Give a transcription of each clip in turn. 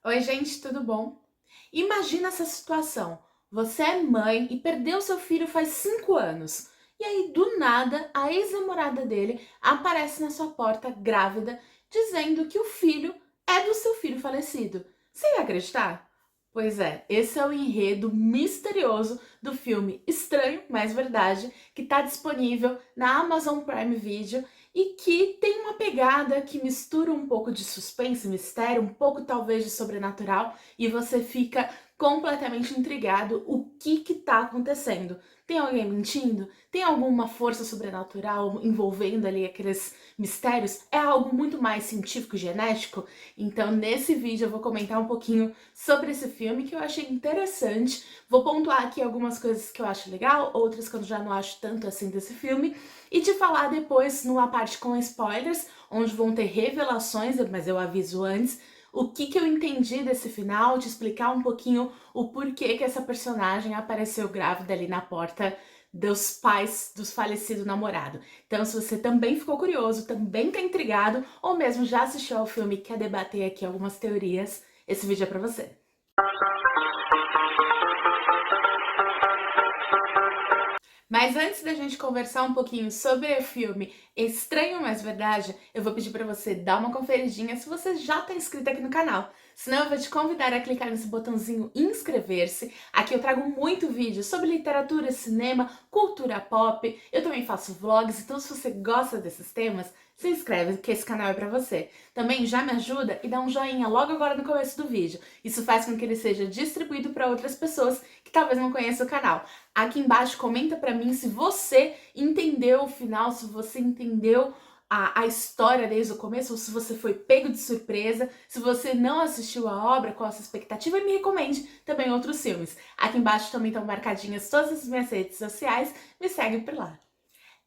Oi, gente, tudo bom? Imagina essa situação. Você é mãe e perdeu seu filho faz 5 anos. E aí, do nada, a ex-namorada dele aparece na sua porta grávida, dizendo que o filho é do seu filho falecido. Você ia acreditar? Pois é, esse é o enredo misterioso do filme Estranho, mas Verdade, que está disponível na Amazon Prime Video e que tem uma pegada que mistura um pouco de suspense, mistério, um pouco talvez de sobrenatural, e você fica completamente intrigado o que tá acontecendo. Tem alguém mentindo? Tem alguma força sobrenatural envolvendo ali aqueles mistérios? É algo muito mais científico e genético? Então, nesse vídeo eu vou comentar um pouquinho sobre esse filme que eu achei interessante. Vou pontuar aqui algumas coisas que eu acho legal, outras que eu já não acho tanto assim desse filme, e te falar depois numa parte com spoilers, onde vão ter revelações, mas eu aviso antes, o que eu entendi desse final, te explicar um pouquinho o porquê que essa personagem apareceu grávida ali na porta dos pais dos falecido namorado. Então, se você também ficou curioso, também tá intrigado, ou mesmo já assistiu ao filme e quer debater aqui algumas teorias, esse vídeo é pra você. Mas antes da gente conversar um pouquinho sobre o filme Estranho Mas Verdade, eu vou pedir para você dar uma conferidinha se você já está inscrito aqui no canal. Senão eu vou te convidar a clicar nesse botãozinho inscrever-se. Aqui eu trago muito vídeo sobre literatura, cinema, cultura pop. Eu também faço vlogs, então se você gosta desses temas, se inscreve que esse canal é para você. Também já me ajuda e dá um joinha logo agora no começo do vídeo. Isso faz com que ele seja distribuído para outras pessoas que talvez não conheçam o canal. Aqui embaixo comenta pra mim se você entendeu o final, se você entendeu a história desde o começo, ou se você foi pego de surpresa, se você não assistiu a obra, qual a sua expectativa, e me recomende também outros filmes. Aqui embaixo também estão marcadinhas todas as minhas redes sociais, me segue por lá.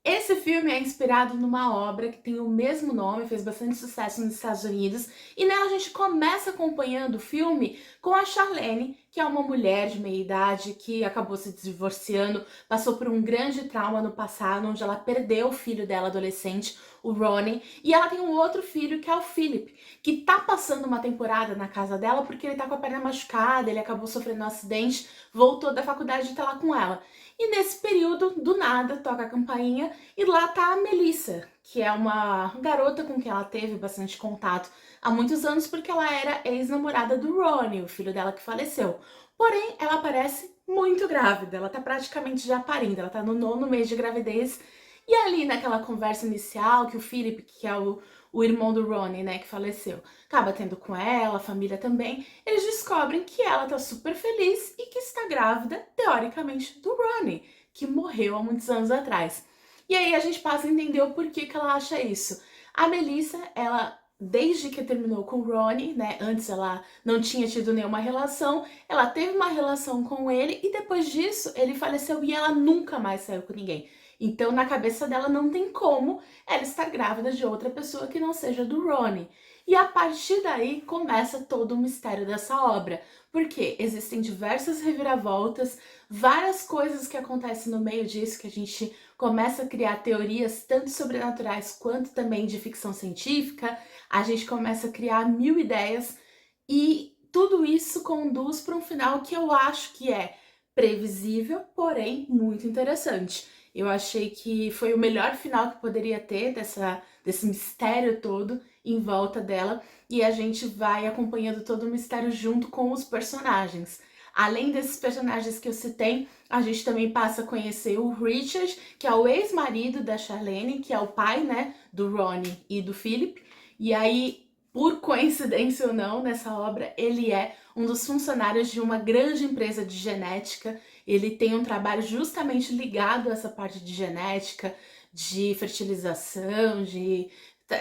Esse filme é inspirado numa obra que tem o mesmo nome, fez bastante sucesso nos Estados Unidos, e nela a gente começa acompanhando o filme com a Charlene, que é uma mulher de meia idade que acabou se divorciando, passou por um grande trauma no passado, onde ela perdeu o filho dela adolescente, o Ronnie, e ela tem um outro filho que é o Philip, que tá passando uma temporada na casa dela porque ele tá com a perna machucada, ele acabou sofrendo um acidente, voltou da faculdade e tá lá com ela. E nesse período, do nada, toca a campainha e lá tá a Melissa, que é uma garota com quem ela teve bastante contato há muitos anos, porque ela era ex-namorada do Ronnie, o filho dela que faleceu. Porém, ela aparece muito grávida, ela tá praticamente já parindo, ela tá no 9º mês de gravidez. E ali naquela conversa inicial, que o Philip, que é o irmão do Ronnie, né, que faleceu, acaba tendo com ela, a família também, eles descobrem que ela tá super feliz e que está grávida, teoricamente, do Ronnie, que morreu há muitos anos atrás. E aí a gente passa a entender o porquê que ela acha isso. A Melissa, ela, desde que terminou com o Ronnie, né, antes ela não tinha tido nenhuma relação, ela teve uma relação com ele e depois disso ele faleceu e ela nunca mais saiu com ninguém. Então, na cabeça dela não tem como ela estar grávida de outra pessoa que não seja do Ronnie. E a partir daí começa todo o mistério dessa obra, porque existem diversas reviravoltas, várias coisas que acontecem no meio disso que a gente começa a criar teorias tanto sobrenaturais quanto também de ficção científica, a gente começa a criar mil ideias e tudo isso conduz para um final que eu acho que é previsível, porém muito interessante. Eu achei que foi o melhor final que poderia ter desse mistério todo em volta dela e a gente vai acompanhando todo o mistério junto com os personagens. Além desses personagens que eu citei, a gente também passa a conhecer o Richard, que é o ex-marido da Charlene, que é o pai, né, do Ronnie e do Philip. E aí, por coincidência ou não, nessa obra, ele é um dos funcionários de uma grande empresa de genética. Ele tem um trabalho justamente ligado a essa parte de genética, de fertilização, de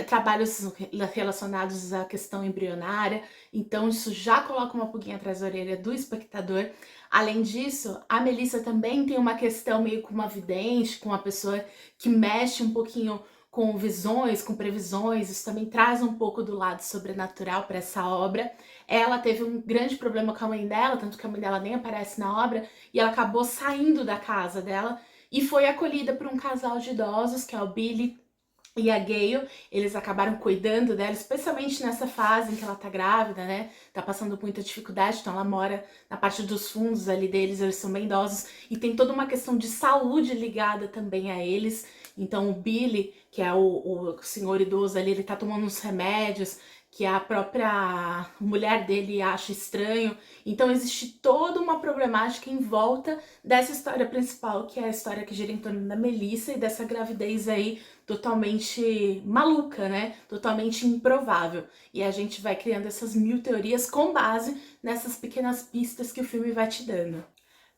trabalhos relacionados à questão embrionária. Então isso já coloca uma pulguinha atrás da orelha do espectador. Além disso, a Melissa também tem uma questão meio com uma vidente, com uma pessoa que mexe um pouquinho com visões, com previsões, isso também traz um pouco do lado sobrenatural para essa obra. Ela teve um grande problema com a mãe dela, tanto que a mãe dela nem aparece na obra, e ela acabou saindo da casa dela e foi acolhida por um casal de idosos, que é o Billy e a Gale, eles acabaram cuidando dela, especialmente nessa fase em que ela tá grávida, né? Tá passando muita dificuldade, então ela mora na parte dos fundos ali deles, eles são bem idosos, e tem toda uma questão de saúde ligada também a eles. Então o Billy, que é o senhor idoso ali, ele tá tomando uns remédios que a própria mulher dele acha estranho. Então existe toda uma problemática em volta dessa história principal, que é a história que gira em torno da Melissa e dessa gravidez aí totalmente maluca, né? Totalmente improvável. E a gente vai criando essas mil teorias com base nessas pequenas pistas que o filme vai te dando.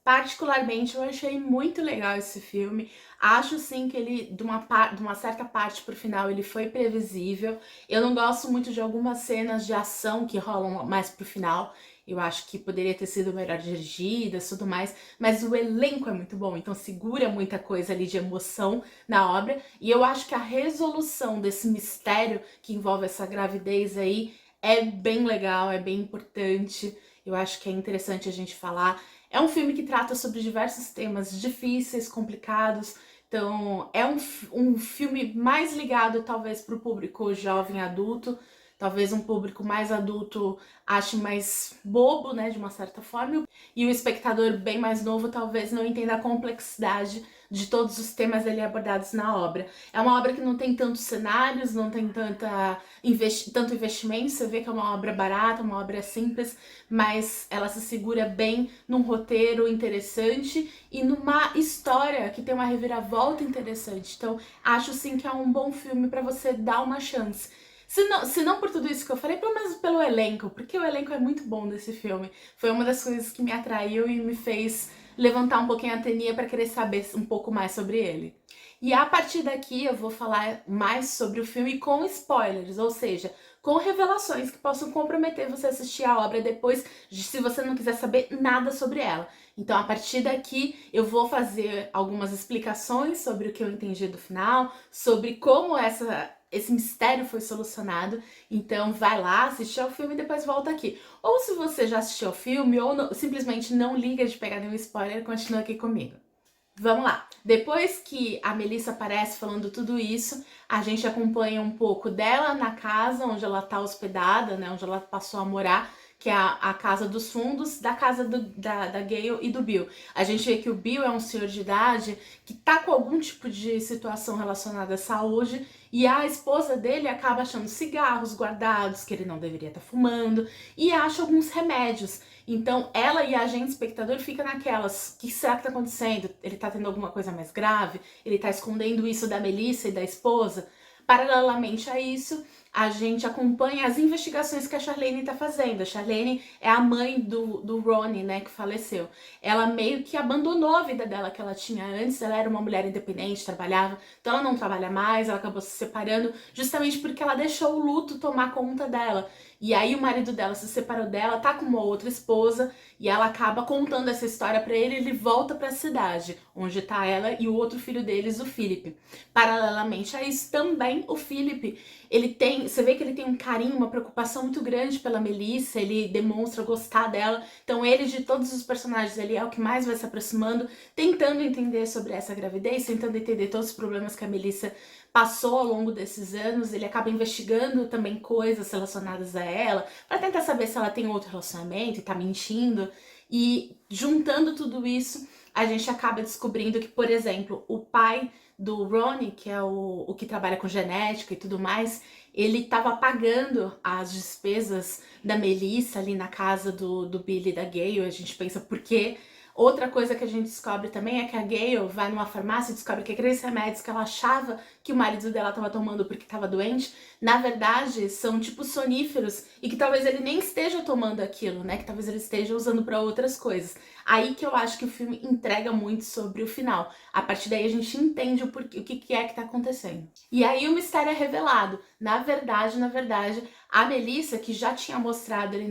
Particularmente, eu achei muito legal esse filme. Acho sim que ele, de uma certa parte pro final, ele foi previsível. Eu não gosto muito de algumas cenas de ação que rolam mais pro final. Eu acho que poderia ter sido melhor dirigidas e tudo mais, mas o elenco é muito bom, então segura muita coisa ali de emoção na obra. E eu acho que a resolução desse mistério que envolve essa gravidez aí é bem legal, é bem importante. Eu acho que é interessante a gente falar. É um filme que trata sobre diversos temas difíceis, complicados. Então, é um filme mais ligado, talvez, para o público jovem adulto. Talvez um público mais adulto ache mais bobo, né, de uma certa forma. E o espectador bem mais novo talvez não entenda a complexidade de todos os temas ali abordados na obra. É uma obra que não tem tantos cenários, não tem tanto investimento. Você vê que é uma obra barata, uma obra simples, mas ela se segura bem num roteiro interessante e numa história que tem uma reviravolta interessante. Então, acho sim que é um bom filme para você dar uma chance. Se não por tudo isso que eu falei, pelo menos pelo elenco, porque o elenco é muito bom desse filme. Foi uma das coisas que me atraiu e me fez levantar um pouquinho a anteninha para querer saber um pouco mais sobre ele. E a partir daqui eu vou falar mais sobre o filme com spoilers, ou seja, com revelações que possam comprometer você a assistir a obra depois, se você não quiser saber nada sobre ela. Então, a partir daqui, eu vou fazer algumas explicações sobre o que eu entendi do final, sobre como esse mistério foi solucionado. Então, vai lá, assistir ao filme e depois volta aqui. Ou se você já assistiu ao filme, ou simplesmente não liga de pegar nenhum spoiler, continua aqui comigo. Vamos lá. Depois que a Melissa aparece falando tudo isso, a gente acompanha um pouco dela na casa onde ela tá hospedada, né? Onde ela passou a morar, que é a casa dos fundos, da casa da Gale e do Bill. A gente vê que o Bill é um senhor de idade que tá com algum tipo de situação relacionada à saúde e a esposa dele acaba achando cigarros guardados que ele não deveria estar fumando e acha alguns remédios. Então, ela e a gente, espectador, fica naquelas, o que será que tá acontecendo? Ele tá tendo alguma coisa mais grave? Ele tá escondendo isso da Melissa e da esposa? Paralelamente a isso, a gente acompanha as investigações que a Charlene tá fazendo. A Charlene é a mãe do Ronnie, né, que faleceu. Ela meio que abandonou a vida dela que ela tinha antes. Ela era uma mulher independente, trabalhava, então ela não trabalha mais, ela acabou se separando justamente porque ela deixou o luto tomar conta dela. E aí o marido dela se separou dela, tá com uma outra esposa, e ela acaba contando essa história pra ele, e ele volta pra cidade, onde tá ela e o outro filho deles, o Philip. Paralelamente a isso, também o Philip, ele tem, você vê que ele tem um carinho, uma preocupação muito grande pela Melissa, ele demonstra gostar dela. Então ele, de todos os personagens, ele é o que mais vai se aproximando, tentando entender sobre essa gravidez, tentando entender todos os problemas que a Melissa passou ao longo desses anos. Ele acaba investigando também coisas relacionadas a ela, para tentar saber se ela tem outro relacionamento e tá mentindo. E juntando tudo isso, a gente acaba descobrindo que, por exemplo, o pai do Ronnie, que é o que trabalha com genética e tudo mais, ele estava pagando as despesas da Melissa ali na casa do Billy e da Gale. A gente pensa, por quê? Outra coisa que a gente descobre também é que a Gale vai numa farmácia e descobre que aqueles remédios que ela achava que o marido dela estava tomando porque estava doente, na verdade são tipo soníferos e que talvez ele nem esteja tomando aquilo, né? Que talvez ele esteja usando para outras coisas. Aí que eu acho que o filme entrega muito sobre o final. A partir daí a gente entende o que é que tá acontecendo. E aí o mistério é revelado. Na verdade, a Melissa, que já tinha mostrado ali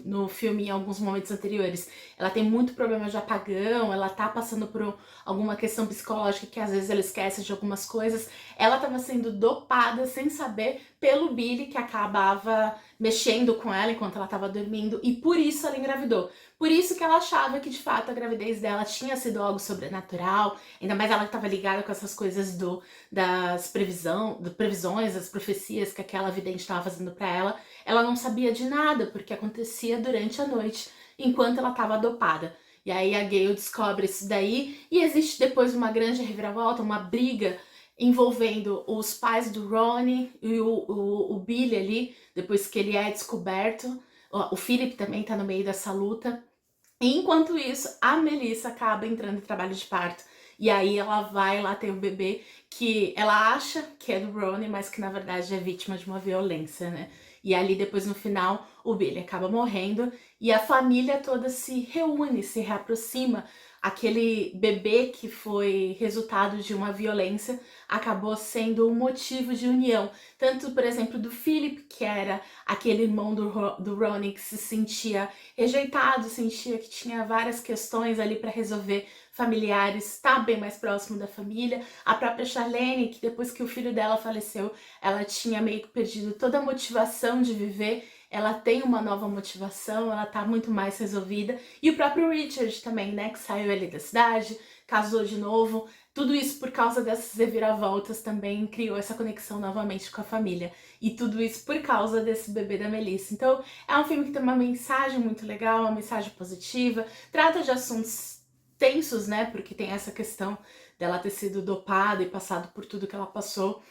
no filme em alguns momentos anteriores, ela tem muito problema de apagão, ela tá passando por alguma questão psicológica que às vezes ela esquece de algumas coisas. Ela estava sendo dopada sem saber pelo Billy, que acabava mexendo com ela enquanto ela estava dormindo, e por isso ela engravidou. Por isso que ela achava que de fato a gravidez dela tinha sido algo sobrenatural, ainda mais ela que estava ligada com essas coisas das previsões, das profecias que aquela vidente estava fazendo para ela. Ela não sabia de nada, porque acontecia durante a noite, enquanto ela estava dopada. E aí a Gale descobre isso daí, e existe depois uma grande reviravolta, uma briga envolvendo os pais do Ronnie e o Billy ali, depois que ele é descoberto. O Philip também tá no meio dessa luta. E enquanto isso, a Melissa acaba entrando em trabalho de parto. E aí ela vai lá ter o bebê que ela acha que é do Ronnie, mas que na verdade é vítima de uma violência, né? E ali depois no final o Billy acaba morrendo e a família toda se reúne, se reaproxima. Aquele bebê que foi resultado de uma violência acabou sendo um motivo de união. Tanto, por exemplo, do Philip, que era aquele irmão do Ronnie que se sentia rejeitado, sentia que tinha várias questões ali para resolver familiares, tá bem mais próximo da família. A própria Charlene, que depois que o filho dela faleceu, ela tinha meio que perdido toda a motivação de viver. Ela tem uma nova motivação, ela tá muito mais resolvida. E o próprio Richard também, né, que saiu ali da cidade, casou de novo. Tudo isso por causa dessas reviravoltas também criou essa conexão novamente com a família. E tudo isso por causa desse bebê da Melissa. Então, é um filme que tem uma mensagem muito legal, uma mensagem positiva, trata de assuntos tensos, né, porque tem essa questão dela ter sido dopada e passado por tudo que ela passou.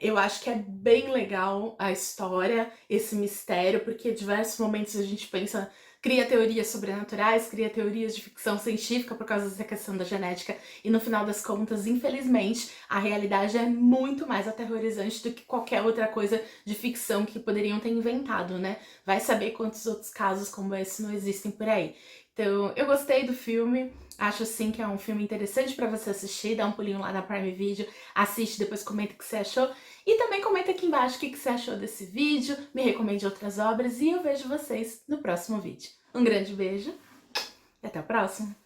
Eu acho que é bem legal a história, esse mistério, porque em diversos momentos a gente pensa, cria teorias sobrenaturais, cria teorias de ficção científica por causa dessa questão da genética, e no final das contas, infelizmente, a realidade é muito mais aterrorizante do que qualquer outra coisa de ficção que poderiam ter inventado, né? Vai saber quantos outros casos como esse não existem por aí. Então, eu gostei do filme, acho sim que é um filme interessante para você assistir, dá um pulinho lá na Prime Video, assiste, depois comenta o que você achou. E também comenta aqui embaixo o que você achou desse vídeo, me recomende outras obras e eu vejo vocês no próximo vídeo. Um grande beijo e até o próximo!